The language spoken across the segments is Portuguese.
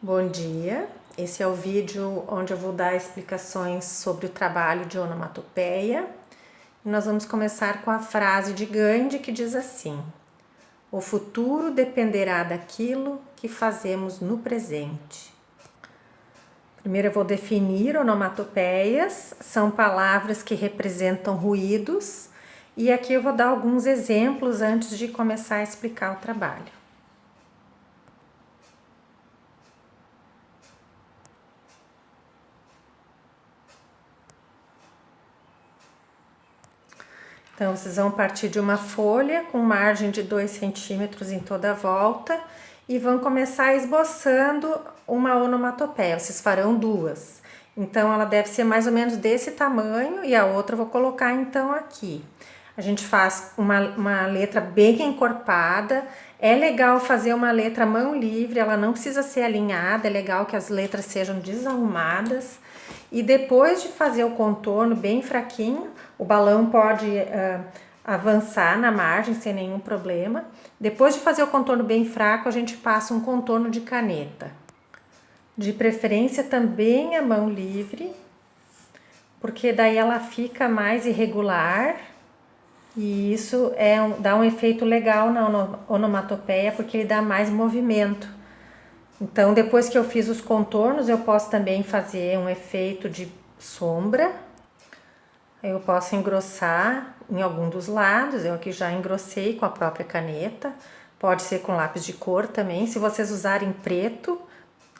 Bom dia, esse é o vídeo onde eu vou dar explicações sobre o trabalho de onomatopeia. Nós vamos começar com a frase de Gandhi que diz assim: o futuro dependerá daquilo que fazemos no presente. Primeiro eu vou definir onomatopeias, são palavras que representam ruídos, e aqui eu vou dar alguns exemplos antes de começar a explicar o trabalho. Então, vocês vão partir de uma folha com margem de 2 centímetros em toda a volta e vão começar esboçando uma onomatopeia. Vocês farão duas. Então, ela deve ser mais ou menos desse tamanho e a outra eu vou colocar então aqui. A gente faz uma letra bem encorpada. É legal fazer uma letra mão livre, ela não precisa ser alinhada, é legal que as letras sejam desarrumadas. E depois de fazer o contorno bem fraquinho, o balão pode avançar na margem sem nenhum problema. Depois de fazer o contorno bem fraco, a gente passa um contorno de caneta. De preferência também a mão livre, porque daí ela fica mais irregular e isso dá um efeito legal na onomatopeia, porque ele dá mais movimento. Então, depois que eu fiz os contornos, eu posso também fazer um efeito de sombra. Eu posso engrossar em algum dos lados, eu aqui já engrossei com a própria caneta. Pode ser com lápis de cor também. Se vocês usarem preto,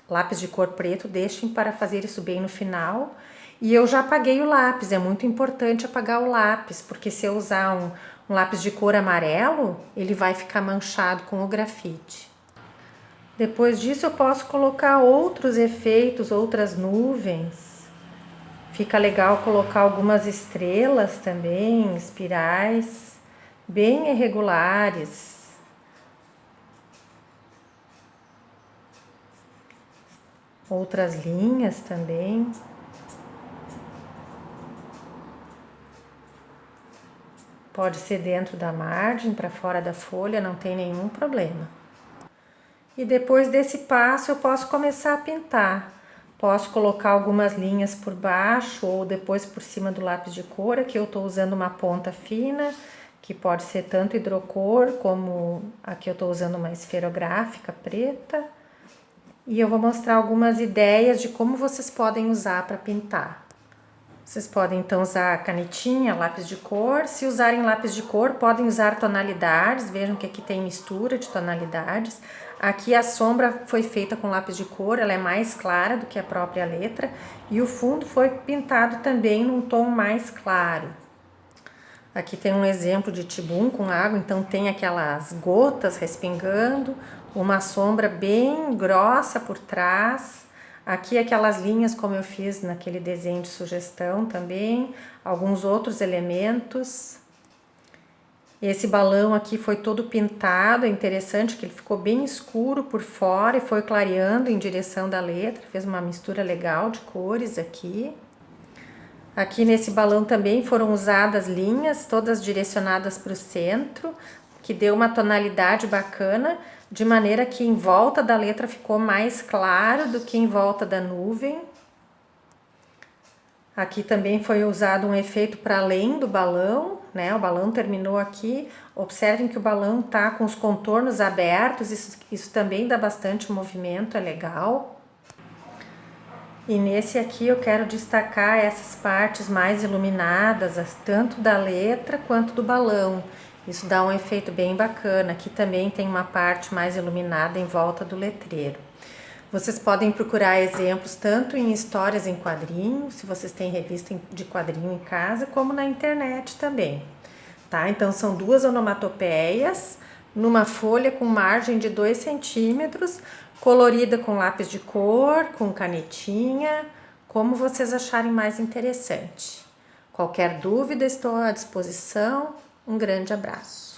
lápis de cor preto, deixem para fazer isso bem no final. E eu já apaguei o lápis, é muito importante apagar o lápis, porque se eu usar um lápis de cor amarelo, ele vai ficar manchado com o grafite. Depois disso eu posso colocar outros efeitos, outras nuvens. Fica legal colocar algumas estrelas também, espirais, bem irregulares. Outras linhas também. Pode ser dentro da margem, para fora da folha, não tem nenhum problema. E depois desse passo eu posso começar a pintar. Posso colocar algumas linhas por baixo ou depois por cima do lápis de cor. Aqui eu estou usando uma ponta fina, que pode ser tanto hidrocor como aqui eu estou usando uma esferográfica preta. E eu vou mostrar algumas ideias de como vocês podem usar para pintar. Vocês podem então usar canetinha, lápis de cor. Se usarem lápis de cor, podem usar tonalidades. Vejam que aqui tem mistura de tonalidades. Aqui a sombra foi feita com lápis de cor, ela é mais clara do que a própria letra. E o fundo foi pintado também num tom mais claro. Aqui tem um exemplo de tibum com água, então tem aquelas gotas respingando, uma sombra bem grossa por trás. Aqui aquelas linhas como eu fiz naquele desenho de sugestão também, alguns outros elementos. Esse balão aqui foi todo pintado, é interessante que ele ficou bem escuro por fora e foi clareando em direção da letra, fez uma mistura legal de cores aqui. Aqui nesse balão também foram usadas linhas, todas direcionadas para o centro, que deu uma tonalidade bacana, de maneira que em volta da letra ficou mais claro do que em volta da nuvem. Aqui também foi usado um efeito para além do balão, né? O balão terminou aqui. Observem que o balão tá com os contornos abertos, isso também dá bastante movimento, é legal. E nesse aqui eu quero destacar essas partes mais iluminadas, tanto da letra quanto do balão. Isso dá um efeito bem bacana. Aqui também tem uma parte mais iluminada em volta do letreiro. Vocês podem procurar exemplos tanto em histórias em quadrinho, se vocês têm revista de quadrinho em casa, como na internet também. Tá? Então são duas onomatopeias numa folha com margem de 2 centímetros, colorida com lápis de cor, com canetinha, como vocês acharem mais interessante. Qualquer dúvida, estou à disposição. Um grande abraço.